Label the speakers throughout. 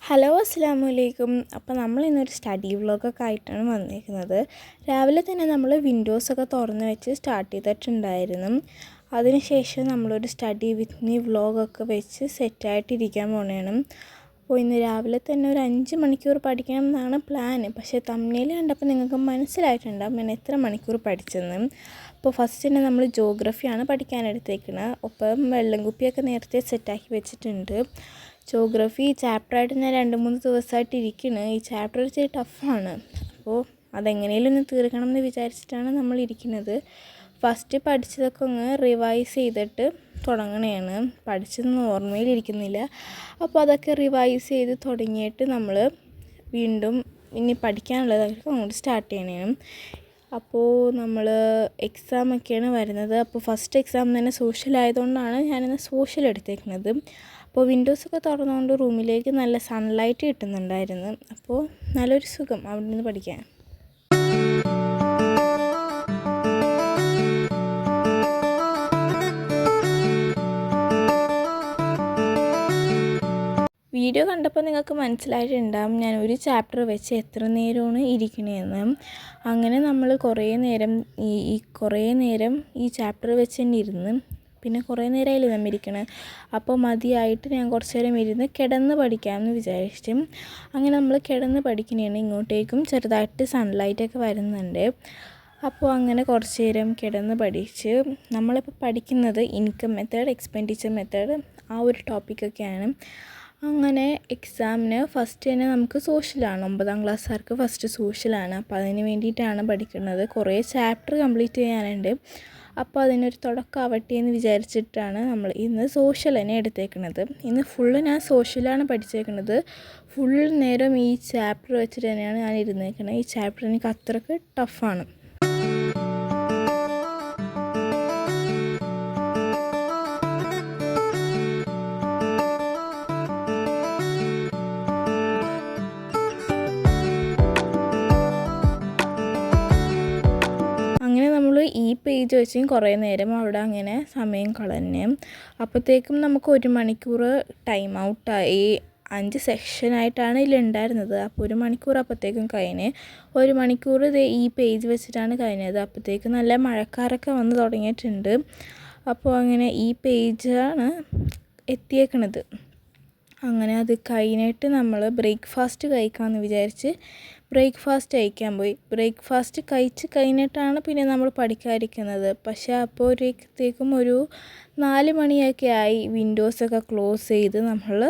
Speaker 1: Hello അസ്സലാമലൈക്കും. അപ്പോൾ നമ്മൾ ഇന്നൊരു സ്റ്റഡി വ്ളോഗൊക്കെ ആയിട്ടാണ് വന്നിരിക്കുന്നത്. രാവിലെ തന്നെ നമ്മൾ വിൻഡോസൊക്കെ തുറന്ന് വെച്ച് സ്റ്റാർട്ട് ചെയ്തിട്ടുണ്ടായിരുന്നു. അതിനുശേഷം നമ്മളൊരു സ്റ്റഡി വിത്ത് മീ വ്ളോഗൊക്കെ വെച്ച് സെറ്റായിട്ടിരിക്കാൻ പോവുകയാണ്. അപ്പോൾ ഇന്ന് രാവിലെ തന്നെ ഒരു 5 മണിക്കൂർ പഠിക്കണം എന്നാണ് പ്ലാന്. പക്ഷേ തംബ്നെയിൽ കണ്ടപ്പോൾ നിങ്ങൾക്ക് മനസ്സിലായിട്ടുണ്ടാകും ഞാൻ എത്ര മണിക്കൂർ പഠിച്ചെന്ന്. അപ്പോൾ ഫസ്റ്റ് തന്നെ നമ്മൾ ജോഗ്രഫിയാണ് പഠിക്കാനെടുത്തേക്കുന്നത്. ഒപ്പം വെള്ളം കുപ്പിയൊക്കെ നേരത്തെ സെറ്റാക്കി വെച്ചിട്ടുണ്ട്. ജോഗ്രഫി ചാപ്റ്ററായിട്ട് ഞാൻ 2-3 ദിവസമായിട്ട് ഇരിക്കുന്നു. ഈ ചാപ്റ്റർ ഇച്ചിരി ടഫാണ്. അപ്പോൾ അതെങ്ങനെയും ഒന്ന് തീർക്കണം എന്ന് വിചാരിച്ചിട്ടാണ് നമ്മൾ ഇരിക്കുന്നത്. ഫസ്റ്റ് പഠിച്ചതൊക്കെ ഒന്ന് റിവൈസ് ചെയ്തിട്ട് തുടങ്ങണതാണ്. പഠിച്ചതൊന്നും ഓർമ്മയിലിരിക്കുന്നില്ല. അപ്പോൾ അതൊക്കെ റിവൈസ് ചെയ്ത് തുടങ്ങിയിട്ട് നമ്മൾ വീണ്ടും ഇനി പഠിക്കാനുള്ളതൊക്കെ അങ്ങോട്ട് സ്റ്റാർട്ട് ചെയ്യണം. അപ്പോൾ നമ്മൾ എക്സാമൊക്കെയാണ് വരുന്നത്. അപ്പോൾ ഫസ്റ്റ് എക്സാം തന്നെ സോഷ്യൽ ആയതുകൊണ്ടാണ് ഞാനിന്ന് സോഷ്യൽ എടുത്തേക്കുന്നത്. അപ്പോൾ വിൻഡോസൊക്കെ തുറന്നുകൊണ്ട് റൂമിലേക്ക് നല്ല സൺലൈറ്റ് കിട്ടുന്നുണ്ടായിരുന്നു. അപ്പോൾ നല്ലൊരു സുഖം അവിടെ നിന്ന് പഠിക്കാൻ. വീഡിയോ കണ്ടപ്പോൾ നിങ്ങൾക്ക് മനസ്സിലായിട്ടുണ്ടാകും ഞാൻ ഒരു ചാപ്റ്റർ വെച്ച് എത്ര നേരമാണ് ഇരിക്കണതെന്ന്. അങ്ങനെ നമ്മൾ കുറേ നേരം ഈ ചാപ്റ്റർ വെച്ച് തന്നെ ഇരുന്ന് പിന്നെ കുറേ നേരമായില്ലേ നമ്മൾ ഇരിക്കണത്. അപ്പോൾ മതിയായിട്ട് ഞാൻ കുറച്ച് നേരം ഇരുന്ന് കിടന്ന് പഠിക്കാമെന്ന് വിചാരിച്ചു. അങ്ങനെ നമ്മൾ കിടന്ന് പഠിക്കണതാണ്. ഇങ്ങോട്ടേക്കും ചെറുതായിട്ട് സൺലൈറ്റൊക്കെ വരുന്നുണ്ട്. അപ്പോൾ അങ്ങനെ കുറച്ച് നേരം കിടന്ന് പഠിച്ച് നമ്മളിപ്പോൾ പഠിക്കുന്നത് ഇൻകം മെത്തേഡ്, എക്സ്പെൻഡിച്ചർ മെത്തേഡ് ആ ഒരു ടോപ്പിക്കൊക്കെയാണ്. അങ്ങനെ എക്സാമിന് ഫസ്റ്റ് തന്നെ നമുക്ക് സോഷ്യലാണ്. 9ാം ക്ലാസ്സുകാർക്ക് ഫസ്റ്റ് സോഷ്യലാണ്. അപ്പോൾ അതിന് വേണ്ടിയിട്ടാണ് പഠിക്കുന്നത്. കുറേ ചാപ്റ്റർ കംപ്ലീറ്റ് ചെയ്യാനുണ്ട്. അപ്പോൾ അതിനൊരു തുടക്കമാവട്ടെ എന്ന് വിചാരിച്ചിട്ടാണ് നമ്മൾ ഇന്ന് സോഷ്യൽ തന്നെ എടുത്തേക്കുന്നത്. ഇന്ന് ഫുള്ള് ഞാൻ സോഷ്യലാണ് പഠിച്ചേക്കുന്നത്. ഫുൾ നേരം ഈ ചാപ്റ്റർ വെച്ചിട്ട് തന്നെയാണ് ഞാൻ ഇരുന്നേക്കുന്നത്. ഈ ചാപ്റ്റർ എനിക്ക് അത്രയ്ക്ക് ടഫാണ്. അങ്ങനെ നമ്മൾ ഈ പേജ് വെച്ചും കുറേ നേരം അവിടെ അങ്ങനെ സമയം കളഞ്ഞ് അപ്പോഴത്തേക്കും നമുക്ക് 1 മണിക്കൂർ ടൈം ഔട്ടായി. 5 സെക്ഷനായിട്ടാണ് ഇതിലുണ്ടായിരുന്നത്. അപ്പോൾ 1 മണിക്കൂർ അപ്പോഴത്തേക്കും കഴിഞ്ഞ് 1 മണിക്കൂർ ഈ പേജ് വെച്ചിട്ടാണ് കഴിഞ്ഞത്. അപ്പോഴത്തേക്കും നല്ല മഴക്കാരൊക്കെ വന്ന് തുടങ്ങിയിട്ടുണ്ട്. അപ്പോൾ അങ്ങനെ ഈ പേജാണ് എത്തിയേക്കണത്. അങ്ങനെ അത് കഴിഞ്ഞിട്ട് നമ്മൾ ബ്രേക്ക്ഫാസ്റ്റ് കഴിക്കാമെന്ന് വിചാരിച്ച് ബ്രേക്ക്ഫാസ്റ്റ് കഴിക്കാൻ പോയി. ബ്രേക്ക്ഫാസ്റ്റ് കഴിച്ച് കഴിഞ്ഞിട്ടാണ് പിന്നെ നമ്മൾ പഠിക്കാതിരിക്കുന്നത്. പക്ഷേ അപ്പോഴത്തേക്കും ഒരു 4 മണിയൊക്കെ ആയി. വിൻഡോസൊക്കെ ക്ലോസ് ചെയ്ത് നമ്മൾ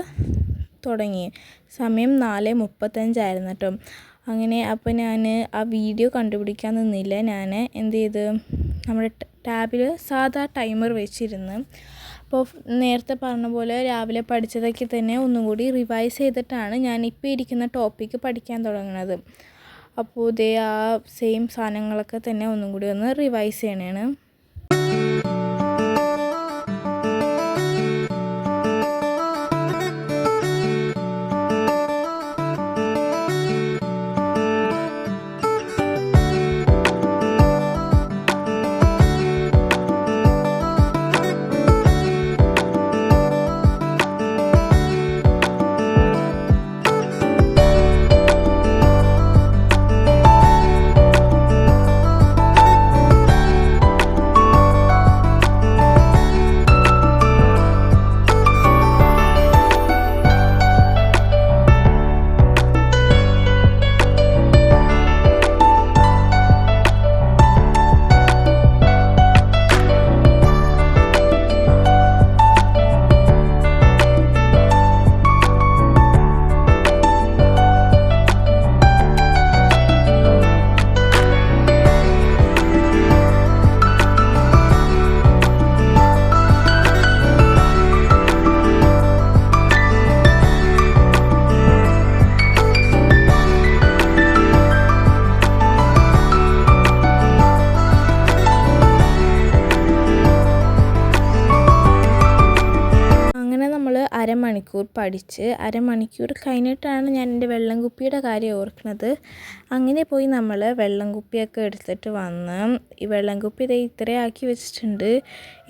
Speaker 1: തുടങ്ങി. സമയം 4:35 കേട്ടോ. അങ്ങനെ അപ്പോൾ ഞാൻ ആ വീഡിയോ കണ്ടുപിടിക്കാൻ നിന്നില്ല. ഞാൻ എന്ത് ചെയ്ത് നമ്മുടെ ടാബിൽ സാധാ ടൈമർ വെച്ചിരുന്ന്. അപ്പോൾ നേരത്തെ പറഞ്ഞ പോലെ രാവിലെ പഠിച്ചതൊക്കെ തന്നെ ഒന്നും കൂടി റിവൈസ് ചെയ്തിട്ടാണ് ഞാൻ ഇപ്പോൾ ഇരിക്കുന്ന ടോപ്പിക്ക് പഠിക്കാൻ തുടങ്ങുന്നത്. അപ്പോൾ ഇതേ ആ സെയിം സാധനങ്ങളൊക്കെ തന്നെ ഒന്നും കൂടി ഒന്ന് റിവൈസ് ചെയ്യണതാണ്. അരമണിക്കൂർ പഠിച്ച് അരമണിക്കൂർ കഴിഞ്ഞിട്ടാണ് ഞാൻ എൻ്റെ വെള്ളം കുപ്പിയുടെ കാര്യം ഓർക്കുന്നത്. അങ്ങനെ പോയി നമ്മൾ വെള്ളം കുപ്പിയൊക്കെ എടുത്തിട്ട് വന്ന് ഈ വെള്ളം കുപ്പി ഇത്രയാക്കി വെച്ചിട്ടുണ്ട്.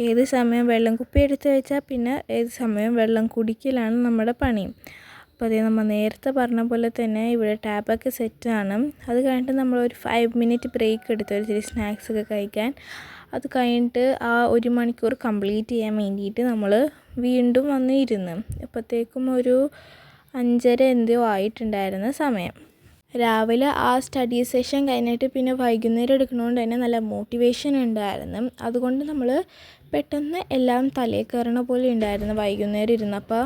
Speaker 1: ഏത് സമയം വെള്ളം കുപ്പി എടുത്ത് വെച്ചാൽ പിന്നെ ഏത് സമയം വെള്ളം കുടിക്കലാണ് നമ്മുടെ പണി. അപ്പോൾ അതേ നമ്മൾ നേരത്തെ പറഞ്ഞ പോലെ തന്നെ ഇവിടെ ടാബൊക്കെ സെറ്റാണ്. അത് കഴിഞ്ഞിട്ട് നമ്മളൊരു 5 മിനിറ്റ് ബ്രേക്ക് എടുത്ത് ഒരു ഇച്ചിരി സ്നാക്സൊക്കെ കഴിക്കാൻ. അത് കഴിഞ്ഞിട്ട് ആ 1 മണിക്കൂർ കംപ്ലീറ്റ് ചെയ്യാൻ വേണ്ടിയിട്ട് നമ്മൾ വീണ്ടും വന്ന് ഇരുന്ന്. അപ്പോഴത്തേക്കും ഒരു 5:30 എന്തോ ആയിട്ടുണ്ടായിരുന്ന സമയം. രാവിലെ ആ സ്റ്റഡി സെഷൻ കഴിഞ്ഞിട്ട് പിന്നെ വൈകുന്നേരം എടുക്കുന്നതുകൊണ്ട് തന്നെ നല്ല മോട്ടിവേഷൻ ഉണ്ടായിരുന്നു. അതുകൊണ്ട് നമ്മൾ പെട്ടെന്ന് എല്ലാം തലയിൽ കയറണ പോലെ ഉണ്ടായിരുന്നു വൈകുന്നേരം ഇരുന്നപ്പോൾ.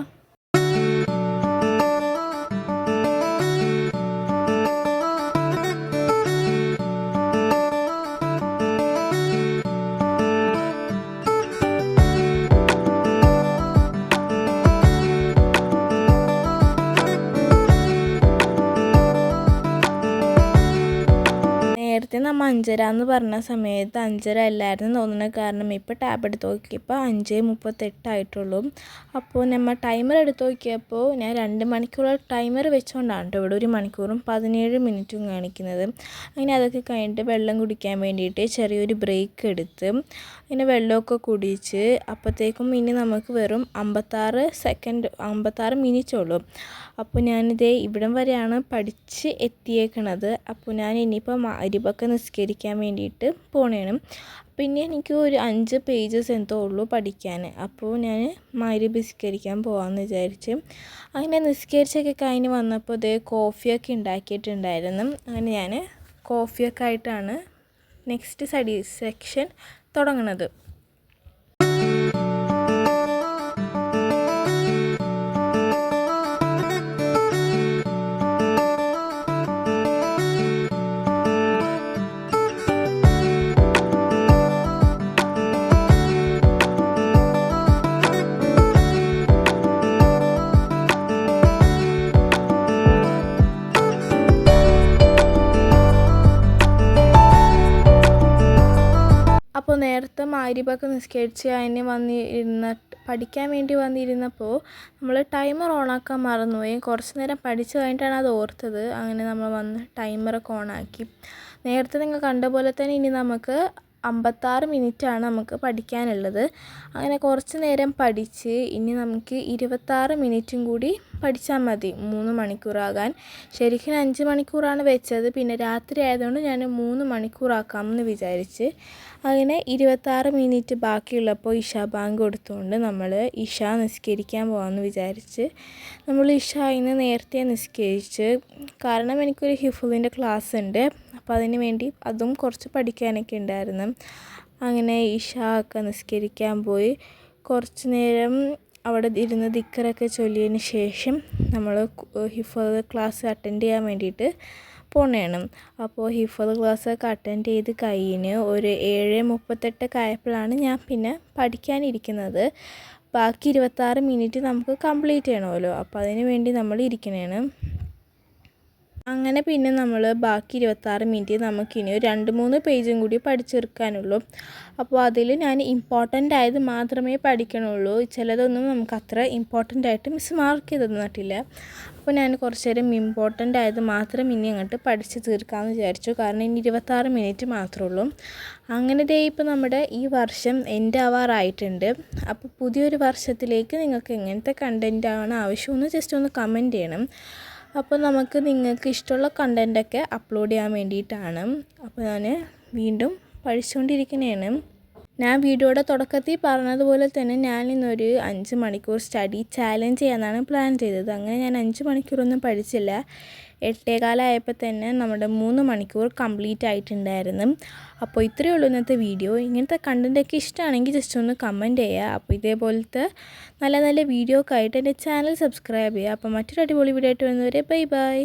Speaker 1: നേരത്തെ നമ്മൾ 5:30 എന്ന് പറഞ്ഞ സമയത്ത് 5:30 അല്ലായിരുന്നു തോന്നുന്നത്. കാരണം ഇപ്പോൾ ടാബ് എടുത്ത് നോക്കിയപ്പോൾ 5:38 ആയിട്ടുള്ളൂ. അപ്പോൾ നമ്മൾ ടൈമർ എടുത്ത് നോക്കിയപ്പോൾ ഞാൻ 2 മണിക്കൂർ ടൈമർ വെച്ചുകൊണ്ടാണ് കേട്ടോ ഇവിടെ 1 മണിക്കൂറും 17 മിനിറ്റും കാണിക്കുന്നത്. അങ്ങനെ അതൊക്കെ കഴിഞ്ഞിട്ട് വെള്ളം കുടിക്കാൻ വേണ്ടിയിട്ട് ചെറിയൊരു ബ്രേക്ക് എടുത്ത് അങ്ങനെ വെള്ളമൊക്കെ കുടിച്ച് അപ്പോഴത്തേക്കും ഇനി നമുക്ക് വെറും 56 മിനിറ്റേ ഉള്ളൂ. അപ്പോൾ ഞാനിതേ ഇവിടം വരെയാണ് പഠിച്ച് എത്തിയേക്കണത്. അപ്പോൾ ഞാൻ ഇനിയിപ്പോൾ മഗ്‌രിബൊക്കെ നിസ്കരിക്കാൻ വേണ്ടിയിട്ട് പോണേണ്. പിന്നെ എനിക്ക് ഒരു 5 പേജസ് എന്തോ ഉള്ളൂ പഠിക്കാൻ. അപ്പോൾ ഞാൻ മഗ്‌രിബ് നിസ്കരിക്കാൻ പോകാമെന്ന് വിചാരിച്ച് അങ്ങനെ നിസ്കരിച്ചൊക്കെ കഴിഞ്ഞ് വന്നപ്പോൾ ഇതേ കോഫിയൊക്കെ ഉണ്ടാക്കിയിട്ടുണ്ടായിരുന്നു. അങ്ങനെ ഞാൻ കോഫിയൊക്കെ ആയിട്ടാണ് നെക്സ്റ്റ് സ്റ്റഡി സെക്ഷൻ തുടങ്ങുന്നത്. അപ്പോൾ നേരത്തെ മഗ്‌രിബൊക്കെ നിസ്കരിച്ച് അതിന് പഠിക്കാൻ വേണ്ടി വന്നിരുന്നപ്പോൾ നമ്മൾ ടൈമർ ഓണാക്കാൻ മറന്നുപോയി. കുറച്ച് നേരം പഠിച്ച് കഴിഞ്ഞിട്ടാണ് അത് ഓർത്തത്. അങ്ങനെ നമ്മൾ വന്ന് ടൈമറൊക്കെ ഓണാക്കി. നേരത്തെ നിങ്ങൾ കണ്ട പോലെ തന്നെ ഇനി നമുക്ക് 56 മിനിറ്റാണ് നമുക്ക് പഠിക്കാനുള്ളത്. അങ്ങനെ കുറച്ച് നേരം പഠിച്ച് ഇനി നമുക്ക് 26 മിനിറ്റും കൂടി പഠിച്ചാൽ മതി 3 മണിക്കൂറാകാൻ. ശരിക്കും 5 മണിക്കൂറാണ് വെച്ചത്. പിന്നെ രാത്രി ആയതുകൊണ്ട് ഞാൻ 3 മണിക്കൂറാക്കാമെന്ന് വിചാരിച്ച് അങ്ങനെ 26 മിനിറ്റ് ബാക്കിയുള്ളപ്പോൾ ഇഷാ ബാങ്ക് കൊടുത്തുകൊണ്ട് നമ്മൾ ഇഷാ നിസ്കരിക്കാൻ പോകാമെന്ന് വിചാരിച്ച് നമ്മൾ ഇഷായിന്ന് നേരത്തെ നിസ്കരിച്ച്. കാരണം എനിക്കൊരു ഹിഫ്ളിൻ്റെ ക്ലാസ് ഉണ്ട്. അപ്പോൾ അതിന് വേണ്ടി അതും കുറച്ച് പഠിക്കാനൊക്കെ ഉണ്ടായിരുന്നു. അങ്ങനെ ഇഷാ ഒക്കെ നിസ്കരിക്കാൻ പോയി. കുറച്ച് നേരം അവിടെ ഇരുന്ന് ദിക്റൊക്കെ ചൊല്ലിയതിന് ശേഷം നമ്മൾ ഹിഫ്ള് ക്ലാസ് അറ്റൻഡ് ചെയ്യാൻ വേണ്ടിയിട്ട് പോണേണ്. അപ്പോൾ ഹിഫ്ള് ക്ലാസ്സൊക്കെ അറ്റൻഡ് ചെയ്ത് കഴിഞ്ഞ് ഒരു 7:38 ആയപ്പോഴാണ് ഞാൻ പിന്നെ പഠിക്കാനിരിക്കുന്നത്. ബാക്കി 26 മിനിറ്റ് നമുക്ക് കംപ്ലീറ്റ് ചെയ്യണമല്ലോ. അപ്പോൾ അതിന് വേണ്ടി നമ്മൾ ഇരിക്കണേണ്. അങ്ങനെ പിന്നെ നമ്മൾ ബാക്കി 26 മിനിറ്റ് നമുക്കിനി ഒരു 2-3 പേജും കൂടി പഠിച്ചെടുക്കാനുള്ളൂ. അപ്പോൾ അതിൽ ഞാൻ ഇമ്പോർട്ടൻ്റ് ആയത് മാത്രമേ പഠിക്കണുള്ളൂ. ചിലതൊന്നും നമുക്ക് അത്ര ഇമ്പോർട്ടൻ്റ് ആയിട്ട് മിസ് മാർക്ക് ചെയ്ത് തന്നിട്ടില്ല. അപ്പോൾ ഞാൻ കുറച്ച് നേരം ഇമ്പോർട്ടൻ്റ് ആയത് മാത്രം ഇനി അങ്ങോട്ട് പഠിച്ച് തീർക്കാമെന്ന് വിചാരിച്ചു. കാരണം ഇനി 26 മിനിറ്റ് മാത്രമേ ഉള്ളൂ. അങ്ങനെ ദേ ഇപ്പോൾ നമ്മുടെ ഈ വർഷം എൻഡ് ആവാറായിട്ടുണ്ട്. അപ്പോൾ പുതിയൊരു വർഷത്തിലേക്ക് നിങ്ങൾക്ക് എങ്ങനത്തെ കണ്ടൻറ്റാണ് ആവശ്യമെന്ന് ജസ്റ്റ് ഒന്ന് കമൻറ്റ് ചെയ്യണം. അപ്പോൾ നമുക്ക് നിങ്ങൾക്ക് ഇഷ്ടമുള്ള കണ്ടൻറ്റൊക്കെ അപ്ലോഡ് ചെയ്യാൻ വേണ്ടിയിട്ടാണ്. അപ്പോൾ ഞാൻ വീണ്ടും പഠിച്ചുകൊണ്ടിരിക്കുന്നതാണ്. ഞാൻ വീഡിയോയുടെ തുടക്കത്തിൽ പറഞ്ഞതുപോലെ തന്നെ ഞാൻ ഇന്നൊരു 5 മണിക്കൂർ സ്റ്റഡി ചാലഞ്ച് ചെയ്യാനാണ് പ്ലാൻ ചെയ്തത്. അങ്ങനെ ഞാൻ 5 മണിക്കൂറൊന്നും പഠിച്ചില്ല. 8:15 ആയപ്പോൾ തന്നെ നമ്മുടെ 3 മണിക്കൂർ കംപ്ലീറ്റ് ആയിട്ടുണ്ടായിരുന്നു. അപ്പോൾ ഇത്രയേ ഉള്ളൂ ഇന്നത്തെ വീഡിയോ. ഇങ്ങനത്തെ കണ്ടൻറ്റൊക്കെ ഇഷ്ടമാണെങ്കിൽ ജസ്റ്റ് ഒന്ന് കമൻറ്റ് ചെയ്യുക. അപ്പോൾ ഇതേപോലത്തെ നല്ല നല്ല വീഡിയോ ഒക്കെ ആയിട്ട് എൻ്റെ ചാനൽ സബ്സ്ക്രൈബ് ചെയ്യുക. അപ്പോൾ മറ്റൊരു അടിപൊളി വീഡിയോ ആയിട്ട് വരുന്നവരെ ബൈ ബൈ.